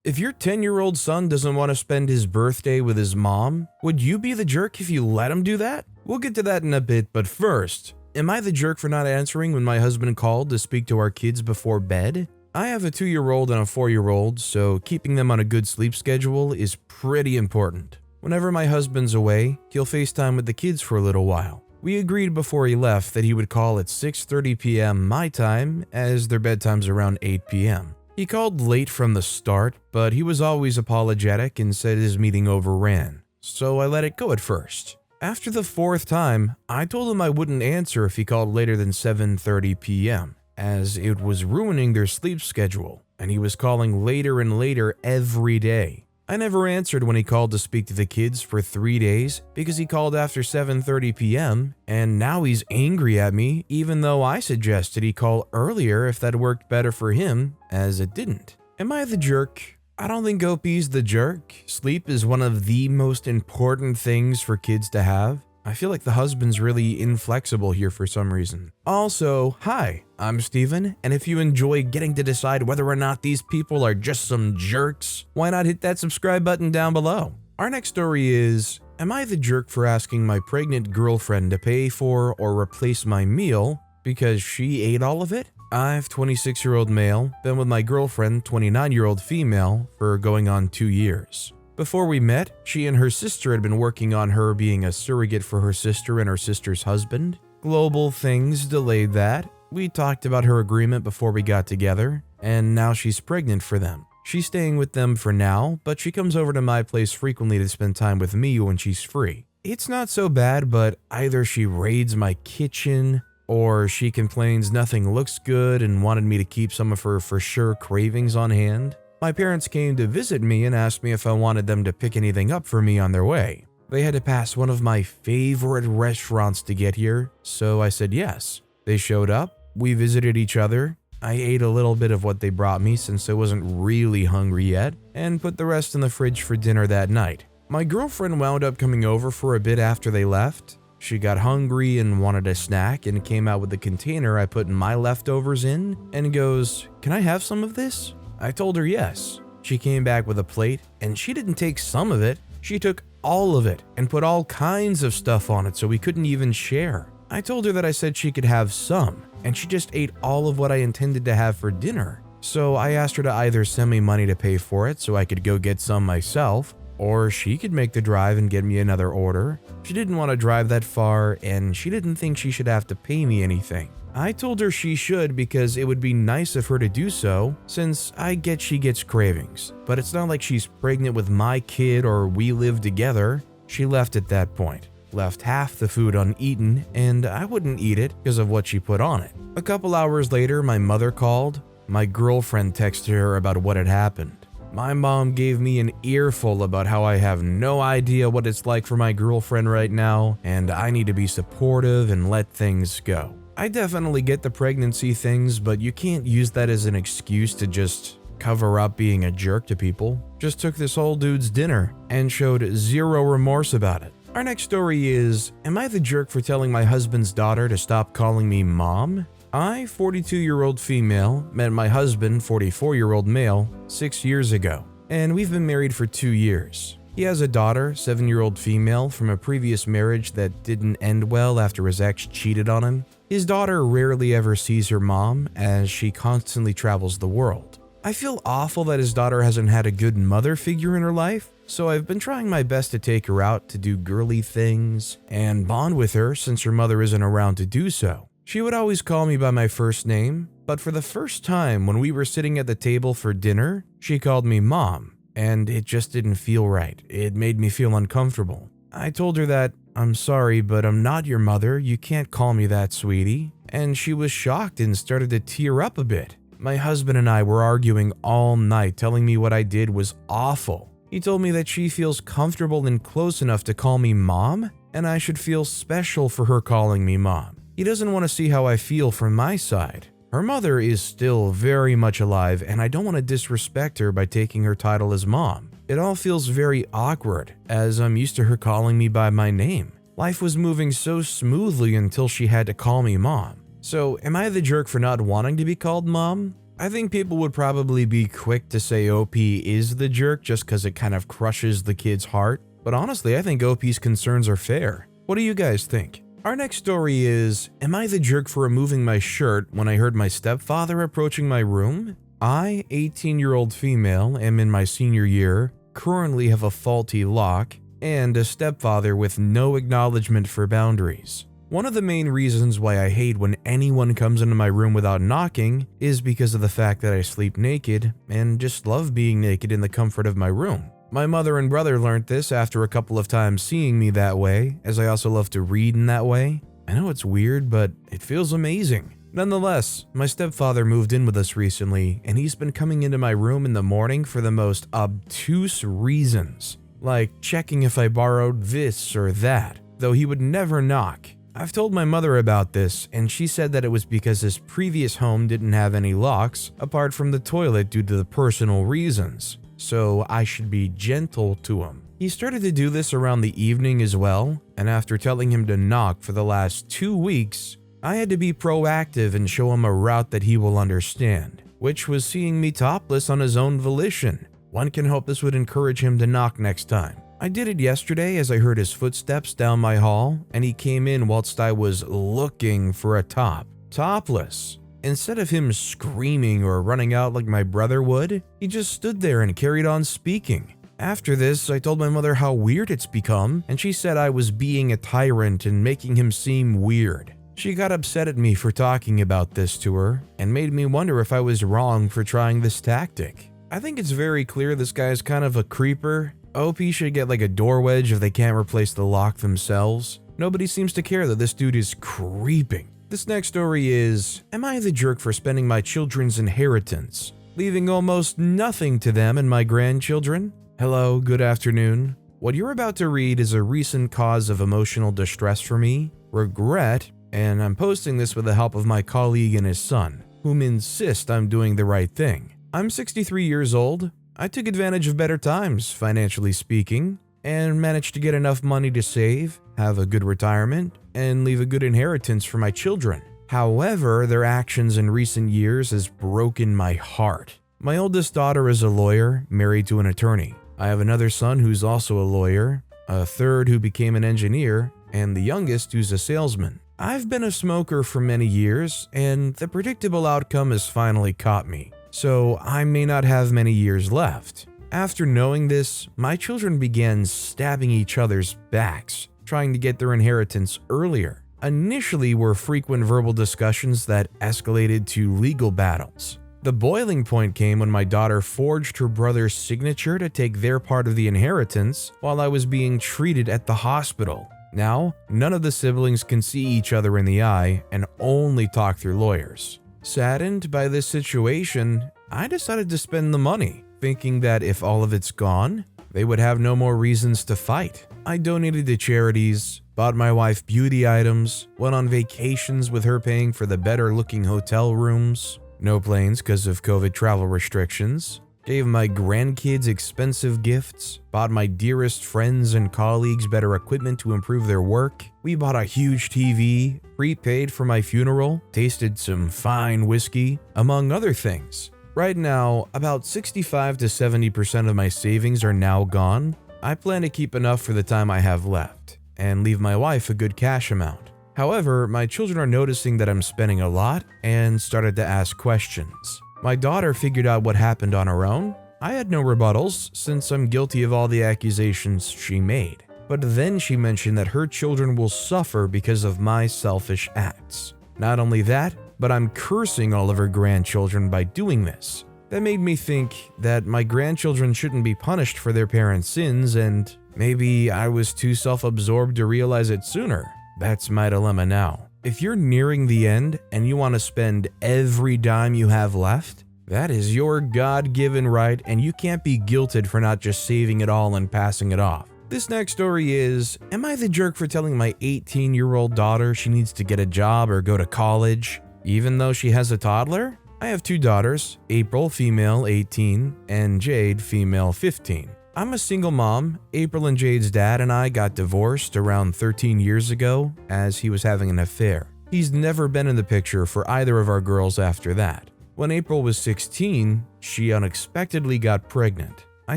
If your 10-year-old son doesn't want to spend his birthday with his mom, would you be the jerk if you let him do that? We'll get to that in a bit, but first, am I the jerk for not answering when my husband called to speak to our kids before bed? I have a 2-year-old and a 4-year-old, so keeping them on a good sleep schedule is pretty important. Whenever my husband's away, he'll FaceTime with the kids for a little while. We agreed before he left that he would call at 6:30 p.m. my time, as their bedtime's around 8 p.m. He called late from the start, but he was always apologetic and said his meeting overran, so I let it go at first. After the 4th time, I told him I wouldn't answer if he called later than 7:30 p.m., as it was ruining their sleep schedule, and he was calling later and later every day. I never answered when he called to speak to the kids for 3 days because he called after 7:30 p.m. and now he's angry at me even though I suggested he call earlier if that worked better for him, as it didn't. Am I the jerk? I don't think OP's the jerk. Sleep is one of the most important things for kids to have. I feel like the husband's really inflexible here for some reason. Also, hi, I'm Steven, and if you enjoy getting to decide whether or not these people are just some jerks, why not hit that subscribe button down below? Our next story is, am I the jerk for asking my pregnant girlfriend to pay for or replace my meal because she ate all of it? I've 26-year-old male, been with my girlfriend, 29-year-old female, for going on 2 years. Before we met, she and her sister had been working on her being a surrogate for her sister and her sister's husband. Global things delayed that. We talked about her agreement before we got together, and now she's pregnant for them. She's staying with them for now, but she comes over to my place frequently to spend time with me when she's free. It's not so bad, but either she raids my kitchen, or she complains nothing looks good and wanted me to keep some of her for sure cravings on hand. My parents came to visit me and asked me if I wanted them to pick anything up for me on their way. They had to pass one of my favorite restaurants to get here, so I said yes. They showed up, we visited each other, I ate a little bit of what they brought me since I wasn't really hungry yet, and put the rest in the fridge for dinner that night. My girlfriend wound up coming over for a bit after they left. She got hungry and wanted a snack and came out with the container I put my leftovers in and goes, "Can I have some of this?" I told her yes. She came back with a plate, and she didn't take some of it, she took all of it and put all kinds of stuff on it so we couldn't even share. I told her that I said she could have some, and she just ate all of what I intended to have for dinner. So I asked her to either send me money to pay for it so I could go get some myself, or she could make the drive and get me another order. She didn't want to drive that far, and she didn't think she should have to pay me anything. I told her she should because it would be nice of her to do so, since I get she gets cravings. But it's not like she's pregnant with my kid or we live together. She left at that point. Left half the food uneaten, and I wouldn't eat it because of what she put on it. A couple hours later, my mother called. My girlfriend texted her about what had happened. My mom gave me an earful about how I have no idea what it's like for my girlfriend right now, and I need to be supportive and let things go. I definitely get the pregnancy things, but you can't use that as an excuse to just cover up being a jerk to people. Just took this whole dude's dinner and showed zero remorse about it. Our next story is, am I the jerk for telling my husband's daughter to stop calling me mom? I, 42-year-old female, met my husband, 44-year-old male, 6 years ago, and we've been married for 2 years. He has a daughter, 7-year-old female, from a previous marriage that didn't end well after his ex cheated on him. His daughter rarely ever sees her mom, as she constantly travels the world. I feel awful that his daughter hasn't had a good mother figure in her life, so I've been trying my best to take her out to do girly things and bond with her since her mother isn't around to do so. She would always call me by my first name, but for the first time when we were sitting at the table for dinner, she called me mom, and it just didn't feel right. It made me feel uncomfortable. I told her that, "I'm sorry, but I'm not your mother. You can't call me that, sweetie." And she was shocked and started to tear up a bit. My husband and I were arguing all night, telling me what I did was awful. He told me that she feels comfortable and close enough to call me mom, and I should feel special for her calling me mom. He doesn't want to see how I feel from my side. Her mother is still very much alive, and I don't want to disrespect her by taking her title as mom. It all feels very awkward, as I'm used to her calling me by my name. Life was moving so smoothly until she had to call me mom. So, am I the jerk for not wanting to be called mom? I think people would probably be quick to say OP is the jerk just because it kind of crushes the kid's heart, but honestly, I think OP's concerns are fair. What do you guys think? Our next story is, am I the jerk for removing my shirt when I heard my stepfather approaching my room? I, 18-year-old female, am in my senior year, currently have a faulty lock, and a stepfather with no acknowledgement for boundaries. One of the main reasons why I hate when anyone comes into my room without knocking is because of the fact that I sleep naked and just love being naked in the comfort of my room. My mother and brother learned this after a couple of times seeing me that way, as I also love to read in that way. I know it's weird, but it feels amazing. Nonetheless, my stepfather moved in with us recently, and he's been coming into my room in the morning for the most obtuse reasons, like checking if I borrowed this or that, though he would never knock. I've told my mother about this, and she said that it was because his previous home didn't have any locks apart from the toilet due to the personal reasons, so I should be gentle to him. He started to do this around the evening as well, and after telling him to knock for the last 2 weeks, I had to be proactive and show him a route that he will understand, which was seeing me topless on his own volition. One can hope this would encourage him to knock next time. I did it yesterday as I heard his footsteps down my hall, and he came in whilst I was looking for a top, topless. Instead of him screaming or running out like my brother would, he just stood there and carried on speaking. After this, I told my mother how weird it's become, and she said I was being a tyrant and making him seem weird. She got upset at me for talking about this to her, and made me wonder if I was wrong for trying this tactic. I think it's very clear this guy's kind of a creeper. OP should get like a door wedge if they can't replace the lock themselves. Nobody seems to care that this dude is creeping. This next story is, am I the jerk for spending my children's inheritance, leaving almost nothing to them and my grandchildren? Hello, good afternoon. What you're about to read is a recent cause of emotional distress for me, regret, and I'm posting this with the help of my colleague and his son, whom insist I'm doing the right thing. I'm 63 years old. I took advantage of better times, financially speaking, and managed to get enough money to save, have a good retirement, and leave a good inheritance for my children. However, their actions in recent years has broken my heart. My oldest daughter is a lawyer, married to an attorney. I have another son who's also a lawyer, a third who became an engineer, and the youngest who's a salesman. I've been a smoker for many years, and the predictable outcome has finally caught me. So I may not have many years left. After knowing this, my children began stabbing each other's backs, trying to get their inheritance earlier. Initially were frequent verbal discussions that escalated to legal battles. The boiling point came when my daughter forged her brother's signature to take their part of the inheritance while I was being treated at the hospital. Now, none of the siblings can see each other in the eye and only talk through lawyers. Saddened by this situation, I decided to spend the money, thinking that if all of it's gone, they would have no more reasons to fight. I donated to charities, bought my wife beauty items, went on vacations with her paying for the better-looking hotel rooms, no planes because of COVID travel restrictions, gave my grandkids expensive gifts, bought my dearest friends and colleagues better equipment to improve their work. We bought a huge TV, prepaid for my funeral, tasted some fine whiskey, among other things. Right now, about 65 to 70% of my savings are now gone. I plan to keep enough for the time I have left, and leave my wife a good cash amount. However, my children are noticing that I'm spending a lot and started to ask questions. My daughter figured out what happened on her own. I had no rebuttals since I'm guilty of all the accusations she made. But then she mentioned that her children will suffer because of my selfish acts. Not only that, but I'm cursing all of her grandchildren by doing this. That made me think that my grandchildren shouldn't be punished for their parents' sins, and maybe I was too self-absorbed to realize it sooner. That's my dilemma now. If you're nearing the end and you want to spend every dime you have left, that is your God-given right, and you can't be guilted for not just saving it all and passing it off. This next story is, am I the jerk for telling my 18-year-old daughter she needs to get a job or go to college, even though she has a toddler? I have 2 daughters, April, female, 18, and Jade, female, 15. I'm a single mom. April and Jade's dad and I got divorced around 13 years ago as he was having an affair. He's never been in the picture for either of our girls after that. When April was 16, she unexpectedly got pregnant. I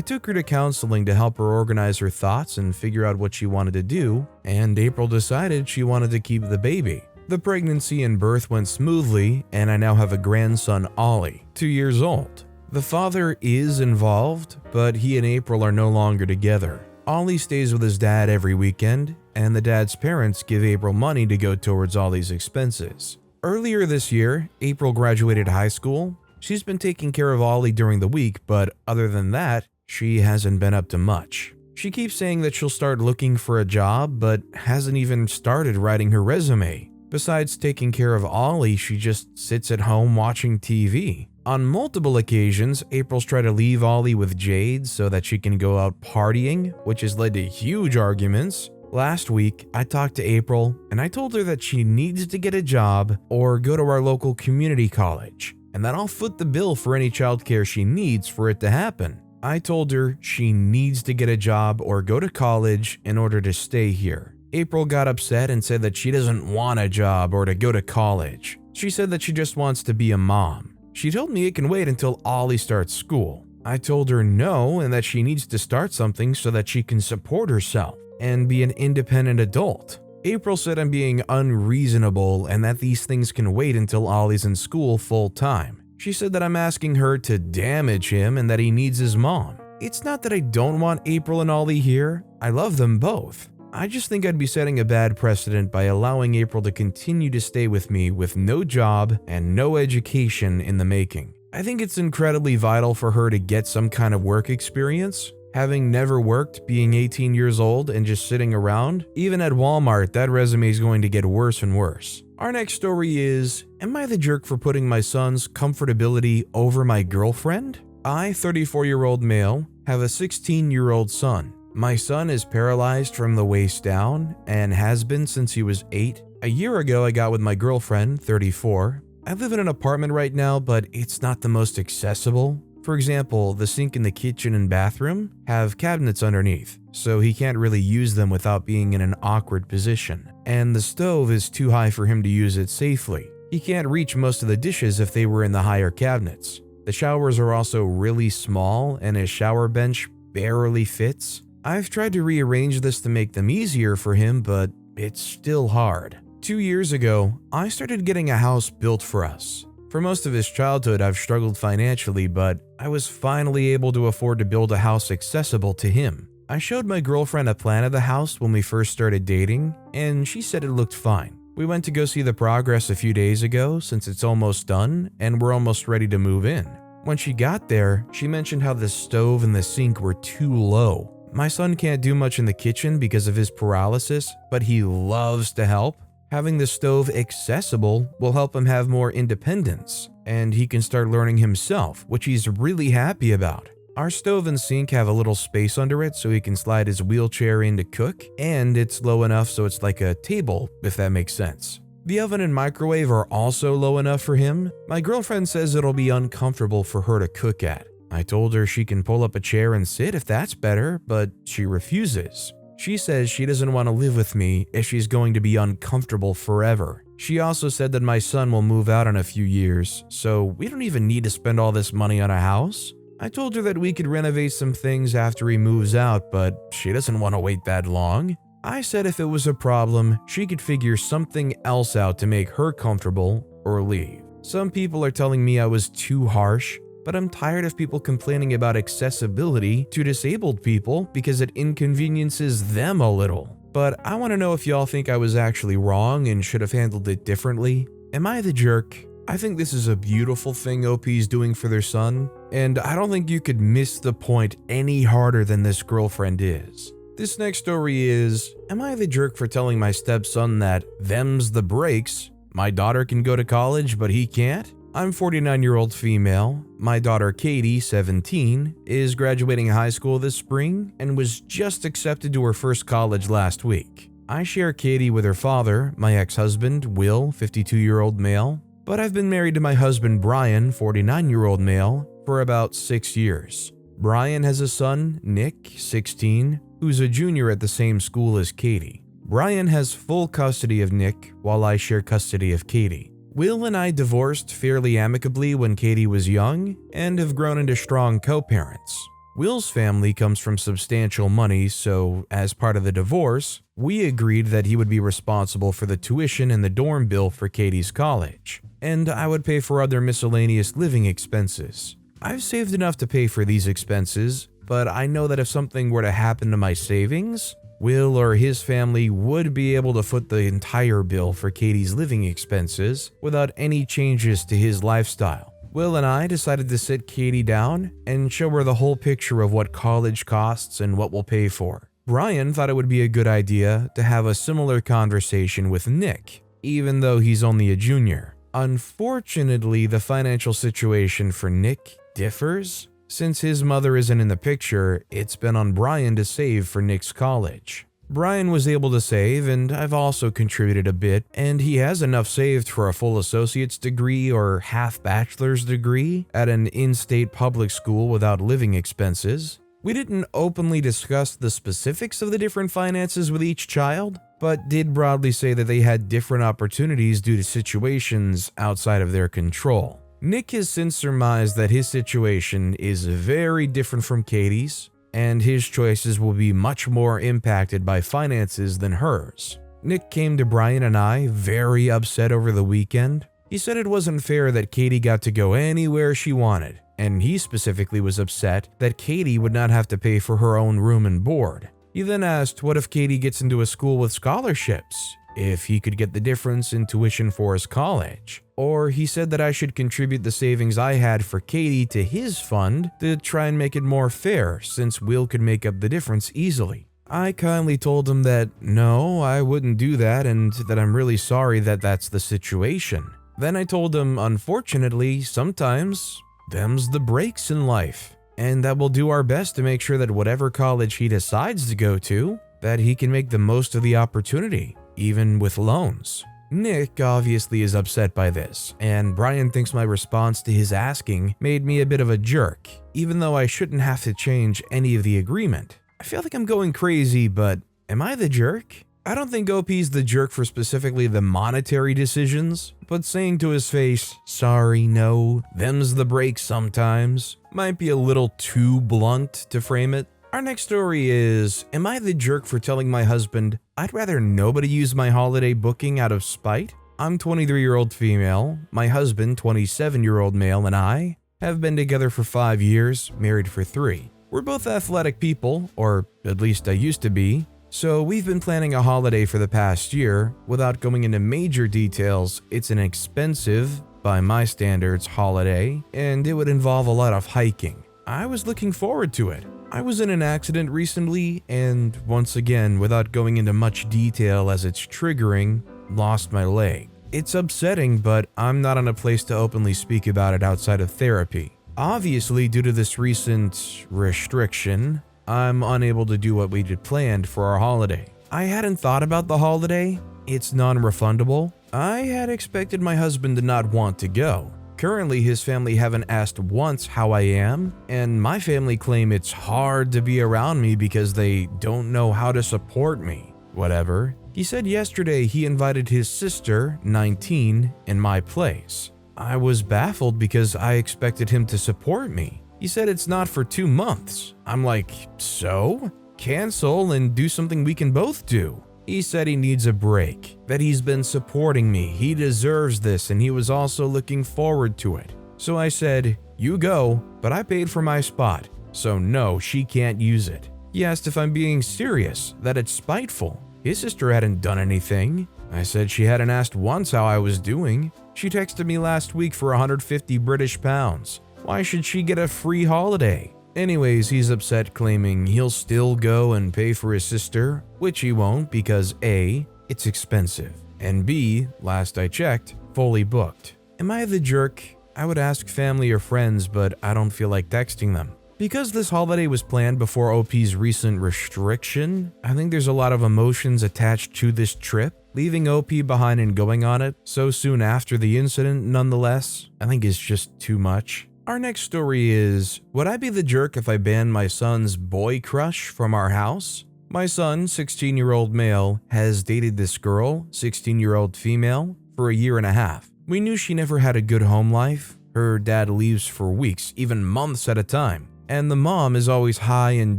took her to counseling to help her organize her thoughts and figure out what she wanted to do, and April decided she wanted to keep the baby. The pregnancy and birth went smoothly, and I now have a grandson, Ollie, 2 years old. The father is involved, but he and April are no longer together. Ollie stays with his dad every weekend, and the dad's parents give April money to go towards Ollie's expenses. Earlier this year, April graduated high school. She's been taking care of Ollie during the week, but other than that, she hasn't been up to much. She keeps saying that she'll start looking for a job, but hasn't even started writing her resume. Besides taking care of Ollie, she just sits at home watching TV. On multiple occasions, April's tried to leave Ollie with Jade so that she can go out partying, which has led to huge arguments. Last week, I talked to April and I told her that she needs to get a job or go to our local community college, and that I'll foot the bill for any childcare she needs for it to happen. I told her she needs to get a job or go to college in order to stay here. April got upset and said that she doesn't want a job or to go to college. She said that she just wants to be a mom. She told me it can wait until Ollie starts school. I told her no, and that she needs to start something so that she can support herself and be an independent adult. April said I'm being unreasonable and that these things can wait until Ollie's in school full time. She said that I'm asking her to damage him and that he needs his mom. It's not that I don't want April and Ollie here. I love them both. I just think I'd be setting a bad precedent by allowing April to continue to stay with me with no job and no education in the making. I think it's incredibly vital for her to get some kind of work experience. Having never worked, being 18 years old, and just sitting around, even at Walmart, that resume is going to get worse and worse. Our next story is, am I the jerk for putting my son's comfortability over my girlfriend? I, 34-year-old male, have a 16-year-old son. My son is paralyzed from the waist down and has been since he was 8. A year ago, I got with my girlfriend, 34. I live in an apartment right now, but it's not the most accessible. For example, the sink in the kitchen and bathroom have cabinets underneath, so he can't really use them without being in an awkward position. And the stove is too high for him to use it safely. He can't reach most of the dishes if they were in the higher cabinets. The showers are also really small, and his shower bench barely fits. I've tried to rearrange this to make them easier for him, but it's still hard. 2 years ago, I started getting a house built for us. For most of his childhood, I've struggled financially, but I was finally able to afford to build a house accessible to him. I showed my girlfriend a plan of the house when we first started dating, and she said it looked fine. We went to go see the progress a few days ago since it's almost done and we're almost ready to move in. When she got there, she mentioned how the stove and the sink were too low. My son can't do much in the kitchen because of his paralysis, but he loves to help. Having the stove accessible will help him have more independence, and he can start learning himself, which he's really happy about. Our stove and sink have a little space under it so he can slide his wheelchair in to cook, and it's low enough so it's like a table, if that makes sense. The oven and microwave are also low enough for him. My girlfriend says it'll be uncomfortable for her to cook at. I told her she can pull up a chair and sit if that's better, but she refuses. She says she doesn't want to live with me if she's going to be uncomfortable forever. She also said that my son will move out in a few years, so we don't even need to spend all this money on a house. I told her that we could renovate some things after he moves out, but she doesn't want to wait that long. I said if it was a problem, she could figure something else out to make her comfortable or leave. Some people are telling me I was too harsh, but I'm tired of people complaining about accessibility to disabled people because it inconveniences them a little. But I want to know if y'all think I was actually wrong and should have handled it differently. Am I the jerk? I think this is a beautiful thing OP's doing for their son, and I don't think you could miss the point any harder than this girlfriend is. This next story is, am I the jerk for telling my stepson that them's the breaks? My daughter can go to college, but he can't? I'm 49-year-old female. My daughter Katie, 17, is graduating high school this spring and was just accepted to her first college last week. I share Katie with her father, my ex-husband, Will, 52-year-old male, but I've been married to my husband, Brian, 49-year-old male, for about 6 years. Brian has a son, Nick, 16, who's a junior at the same school as Katie. Brian has full custody of Nick while I share custody of Katie. Will and I divorced fairly amicably when Katie was young and have grown into strong co-parents. Will's family comes from substantial money, so as part of the divorce, we agreed that he would be responsible for the tuition and the dorm bill for Katie's college, and I would pay for other miscellaneous living expenses. I've saved enough to pay for these expenses, but I know that if something were to happen to my savings, Will or his family would be able to foot the entire bill for Katie's living expenses without any changes to his lifestyle. Will and I decided to sit Katie down and show her the whole picture of what college costs and what we'll pay for. Brian thought it would be a good idea to have a similar conversation with Nick, even though he's only a junior. Unfortunately, the financial situation for Nick differs. Since his mother isn't in the picture, it's been on Brian to save for Nick's college. Brian was able to save, and I've also contributed a bit, and he has enough saved for a full associate's degree or half bachelor's degree at an in-state public school without living expenses. We didn't openly discuss the specifics of the different finances with each child, but did broadly say that they had different opportunities due to situations outside of their control. Nick has since surmised that his situation is very different from Katie's, and his choices will be much more impacted by finances than hers. Nick came to Brian and I very upset over the weekend. He said it wasn't fair that Katie got to go anywhere she wanted, and he specifically was upset that Katie would not have to pay for her own room and board. He then asked what if Katie gets into a school with scholarships, if he could get the difference in tuition for his college. Or he said that I should contribute the savings I had for Katie to his fund to try and make it more fair, since Will could make up the difference easily. I kindly told him that no, I wouldn't do that, and that I'm really sorry that that's the situation. Then I told him, unfortunately, sometimes them's the breaks in life, and that we'll do our best to make sure that whatever college he decides to go to, that he can make the most of the opportunity, even with loans. Nick obviously is upset by this, and Brian thinks my response to his asking made me a bit of a jerk, even though I shouldn't have to change any of the agreement. I feel like I'm going crazy, but am I the jerk? I don't think OP's the jerk for specifically the monetary decisions, but saying to his face, sorry, no, them's the breaks sometimes, might be a little too blunt to frame it. Our next story is, am I the jerk for telling my husband I'd rather nobody use my holiday booking out of spite? I'm 23-year-old female, my husband, 27-year-old male, and I have been together for 5 years, married for 3. We're both athletic people, or at least I used to be, so we've been planning a holiday for the past year. Without going into major details, it's an expensive, by my standards, holiday, and it would involve a lot of hiking. I was looking forward to it. I was in an accident recently, and once again, without going into much detail as it's triggering, lost my leg. It's upsetting, but I'm not in a place to openly speak about it outside of therapy. Obviously, due to this recent restriction, I'm unable to do what we had planned for our holiday. I hadn't thought about the holiday. It's non-refundable. I had expected my husband to not want to go. Currently, his family haven't asked once how I am, and my family claim it's hard to be around me because they don't know how to support me. Whatever. He said yesterday he invited his sister, 19, in my place. I was baffled because I expected him to support me. He said it's not for 2 months. I'm like, so? Cancel and do something we can both do. He said he needs a break, that he's been supporting me, he deserves this, and he was also looking forward to it. So I said, you go, but I paid for my spot, so no, she can't use it. He asked if I'm being serious, that it's spiteful. His sister hadn't done anything. I said she hadn't asked once how I was doing. She texted me last week for 150 British pounds. Why should she get a free holiday? Anyways, he's upset, claiming he'll still go and pay for his sister, which he won't because A, it's expensive, and B, last I checked, fully booked. Am I the jerk? I would ask family or friends, but I don't feel like texting them. Because this holiday was planned before OP's recent restriction, I think there's a lot of emotions attached to this trip. Leaving OP behind and going on it so soon after the incident, nonetheless, I think is just too much. Our next story is, would I be the jerk if I banned my son's boy crush from our house? My son, 16-year-old male, has dated this girl, 16-year-old female, for a year and a half. We knew she never had a good home life. Her dad leaves for weeks, even months at a time, and the mom is always high and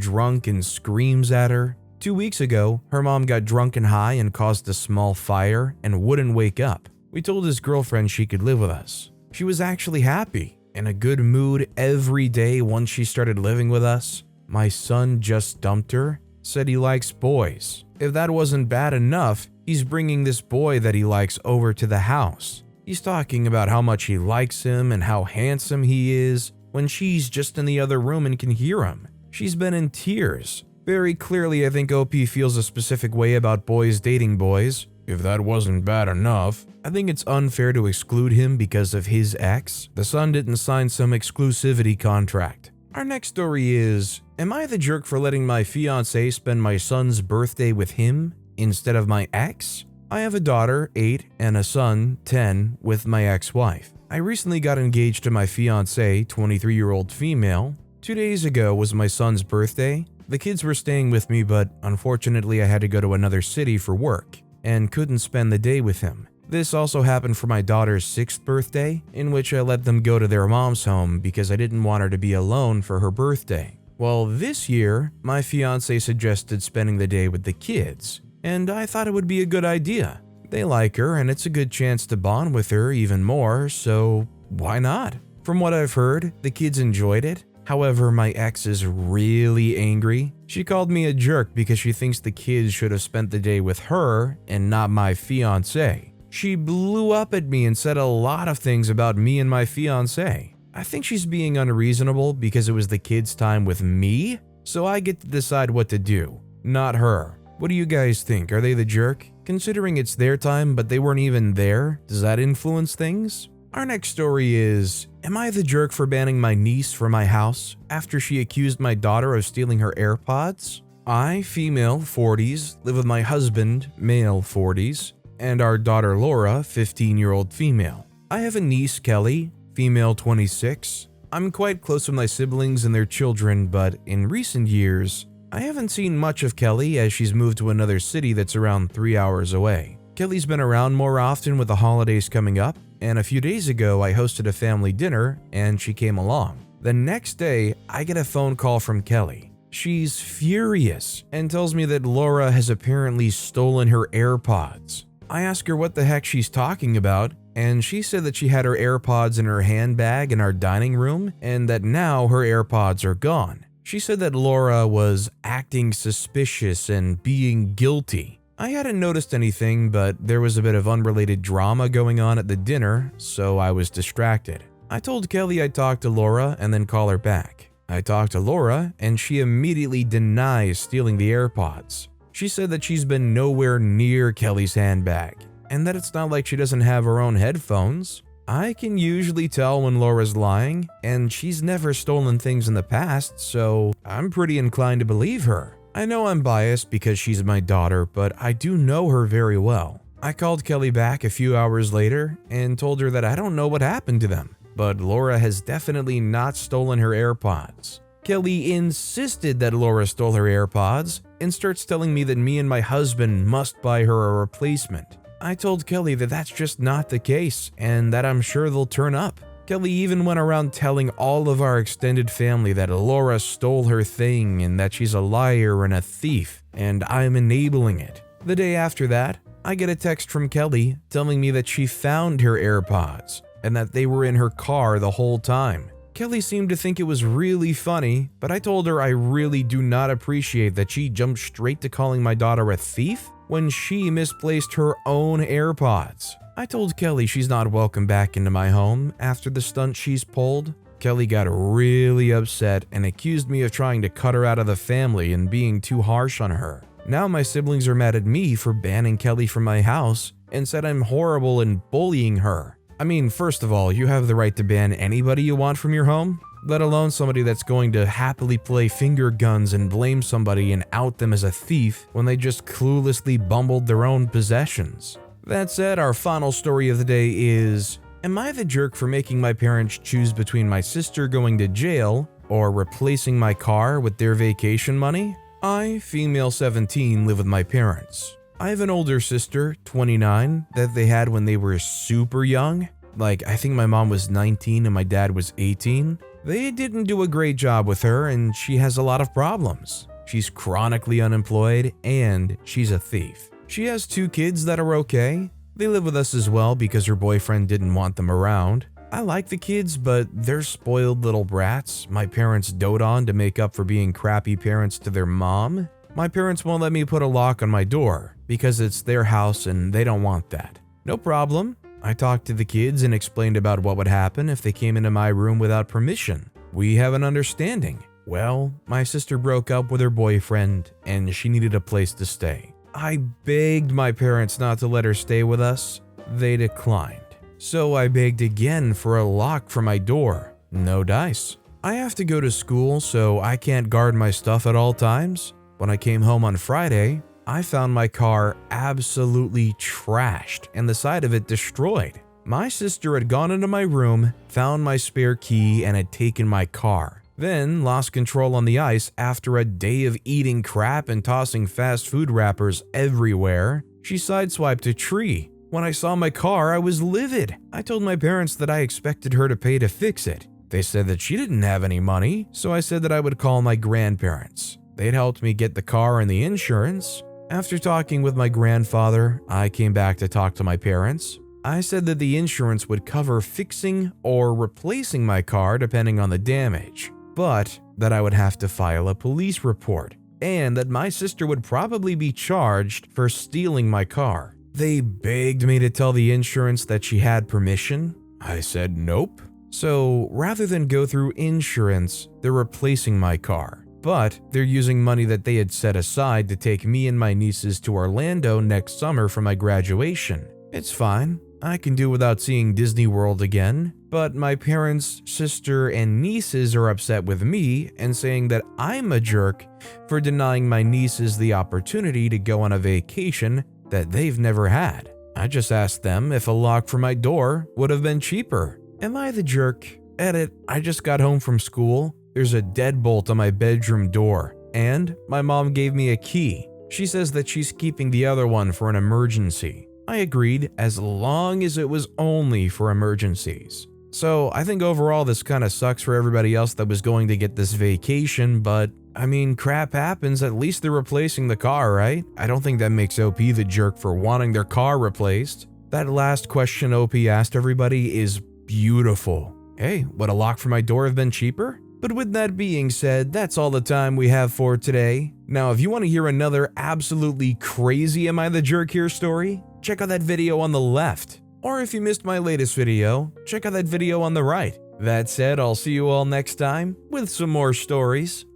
drunk and screams at her. 2 weeks ago, her mom got drunk and high and caused a small fire and wouldn't wake up. We told his girlfriend she could live with us. She was actually happy, in a good mood every day once she started living with us. My son just dumped her, said he likes boys. If that wasn't bad enough, he's bringing this boy that he likes over to the house. He's talking about how much he likes him and how handsome he is when she's just in the other room and can hear him. She's been in tears. Very clearly, I think OP feels a specific way about boys dating boys. If that wasn't bad enough, I think it's unfair to exclude him because of his ex. The son didn't sign some exclusivity contract. Our next story is, am I the jerk for letting my fiance spend my son's birthday with him instead of my ex? I have a daughter, 8, and a son, 10, with my ex-wife. I recently got engaged to my fiance, 23-year-old female. 2 days ago was my son's birthday. The kids were staying with me, but unfortunately I had to go to another city for work and couldn't spend the day with him. This also happened for my daughter's 6th birthday, in which I let them go to their mom's home because I didn't want her to be alone for her birthday. Well, this year, my fiance suggested spending the day with the kids, and I thought it would be a good idea. They like her, and it's a good chance to bond with her even more, so why not? From what I've heard, the kids enjoyed it. However, my ex is really angry. She called me a jerk because she thinks the kids should have spent the day with her and not my fiance. She blew up at me and said a lot of things about me and my fiance. I think she's being unreasonable because it was the kids' time with me, so I get to decide what to do, not her. What do you guys think? Are they the jerk? Considering it's their time but they weren't even there, does that influence things? Our next story is, am I the jerk for banning my niece from my house after she accused my daughter of stealing her AirPods? I, female, 40s, live with my husband, male, 40s, and our daughter Laura, 15-year-old female. I have a niece, Kelly, female, 26. I'm quite close with my siblings and their children, but in recent years, I haven't seen much of Kelly as she's moved to another city that's around 3 hours away. Kelly's been around more often with the holidays coming up, and a few days ago I hosted a family dinner and she came along. The next day, I get a phone call from Kelly. She's furious and tells me that Laura has apparently stolen her AirPods. I ask her what the heck she's talking about, and she said that she had her AirPods in her handbag in our dining room and that now her AirPods are gone. She said that Laura was acting suspicious and being guilty. I hadn't noticed anything, but there was a bit of unrelated drama going on at the dinner, so I was distracted. I told Kelly I'd talk to Laura and then call her back. I talked to Laura, and she immediately denies stealing the AirPods. She said that she's been nowhere near Kelly's handbag, and that it's not like she doesn't have her own headphones. I can usually tell when Laura's lying, and she's never stolen things in the past, so I'm pretty inclined to believe her. I know I'm biased because she's my daughter, but I do know her very well. I called Kelly back a few hours later and told her that I don't know what happened to them, but Laura has definitely not stolen her AirPods. Kelly insisted that Laura stole her AirPods and starts telling me that me and my husband must buy her a replacement. I told Kelly that that's just not the case and that I'm sure they'll turn up. Kelly even went around telling all of our extended family that Laura stole her thing and that she's a liar and a thief, and I'm enabling it. The day after that, I get a text from Kelly telling me that she found her AirPods and that they were in her car the whole time. Kelly seemed to think it was really funny, but I told her I really do not appreciate that she jumped straight to calling my daughter a thief when she misplaced her own AirPods. I told Kelly she's not welcome back into my home after the stunt she's pulled. Kelly got really upset and accused me of trying to cut her out of the family and being too harsh on her. Now my siblings are mad at me for banning Kelly from my house and said I'm horrible and bullying her. I mean, first of all, you have the right to ban anybody you want from your home, let alone somebody that's going to happily play finger guns and blame somebody and out them as a thief when they just cluelessly bumbled their own possessions. That said, our final story of the day is, am I the jerk for making my parents choose between my sister going to jail or replacing my car with their vacation money? I, female 17, live with my parents. I have an older sister, 29, that they had when they were super young. Like, I think my mom was 19 and my dad was 18. They didn't do a great job with her, and she has a lot of problems. She's chronically unemployed, and she's a thief. She has 2 kids that are okay. They live with us as well because her boyfriend didn't want them around. I like the kids, but they're spoiled little brats my parents dote on to make up for being crappy parents to their mom. My parents won't let me put a lock on my door because it's their house and they don't want that. No problem. I talked to the kids and explained about what would happen if they came into my room without permission. We have an understanding. Well, my sister broke up with her boyfriend and she needed a place to stay. I begged my parents not to let her stay with us. They declined. So I begged again for a lock for my door. No dice. I have to go to school, so I can't guard my stuff at all times. When I came home on Friday, I found my car absolutely trashed and the side of it destroyed. My sister had gone into my room, found my spare key, and had taken my car. Then lost control on the ice after a day of eating crap and tossing fast food wrappers everywhere. She sideswiped a tree. When I saw my car, I was livid. I told my parents that I expected her to pay to fix it. They said that she didn't have any money, so I said that I would call my grandparents. They'd helped me get the car and the insurance. After talking with my grandfather, I came back to talk to my parents. I said that the insurance would cover fixing or replacing my car depending on the damage, but that I would have to file a police report, and that my sister would probably be charged for stealing my car. They begged me to tell the insurance that she had permission. I said nope. So rather than go through insurance, they're replacing my car. But they're using money that they had set aside to take me and my nieces to Orlando next summer for my graduation. It's fine. I can do without seeing Disney World again. But my parents, sister, and nieces are upset with me and saying that I'm a jerk for denying my nieces the opportunity to go on a vacation that they've never had. I just asked them if a lock for my door would have been cheaper. Am I the jerk? Edit, I just got home from school. There's a deadbolt on my bedroom door, and my mom gave me a key. She says that she's keeping the other one for an emergency. I agreed, as long as it was only for emergencies. So I think overall this kind of sucks for everybody else that was going to get this vacation, but I mean, crap happens, at least they're replacing the car, right? I don't think that makes OP the jerk for wanting their car replaced. That last question OP asked everybody is beautiful. Hey, would a lock for my door have been cheaper? But with that being said, that's all the time we have for today. Now, if you want to hear another absolutely crazy Am I the Jerk Here story, check out that video on the left. Or if you missed my latest video, check out that video on the right. That said, I'll see you all next time with some more stories.